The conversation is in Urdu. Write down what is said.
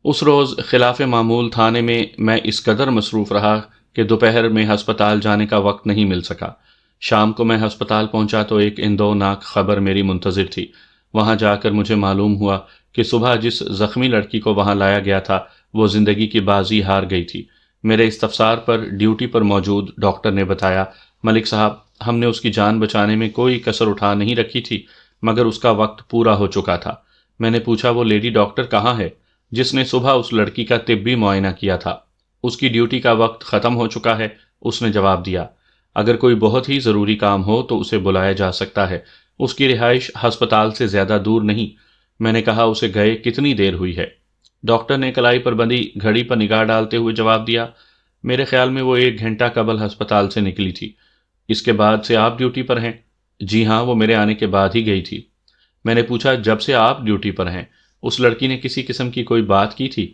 اس روز خلاف معمول تھانے میں اس قدر مصروف رہا کہ دوپہر میں ہسپتال جانے کا وقت نہیں مل سکا۔ شام کو میں ہسپتال پہنچا تو ایک اندوناک خبر میری منتظر تھی۔ وہاں جا کر مجھے معلوم ہوا کہ صبح جس زخمی لڑکی کو وہاں لایا گیا تھا وہ زندگی کی بازی ہار گئی تھی۔ میرے استفسار پر ڈیوٹی پر موجود ڈاکٹر نے بتایا، ملک صاحب، ہم نے اس کی جان بچانے میں کوئی کسر اٹھا نہیں رکھی تھی، مگر اس کا وقت پورا ہو چکا تھا۔ میں نے پوچھا، وہ لیڈی ڈاکٹر کہاں ہے جس نے صبح اس لڑکی کا طبی معائنہ کیا تھا؟ اس کی ڈیوٹی کا وقت ختم ہو چکا ہے، اس نے جواب دیا۔ اگر کوئی بہت ہی ضروری کام ہو تو اسے بلایا جا سکتا ہے، اس کی رہائش ہسپتال سے زیادہ دور نہیں۔ میں نے کہا، اسے گئے کتنی دیر ہوئی ہے؟ ڈاکٹر نے کلائی پر بندی گھڑی پر نگاہ ڈالتے ہوئے جواب دیا، میرے خیال میں وہ 1 گھنٹہ قبل ہسپتال سے نکلی تھی۔ اس کے بعد سے آپ ڈیوٹی پر ہیں؟ جی ہاں، وہ میرے آنے کے بعد ہی گئی تھی۔ میں نے پوچھا، جب سے آپ ڈیوٹی پر ہیں اس لڑکی نے کسی قسم کی کوئی بات کی تھی؟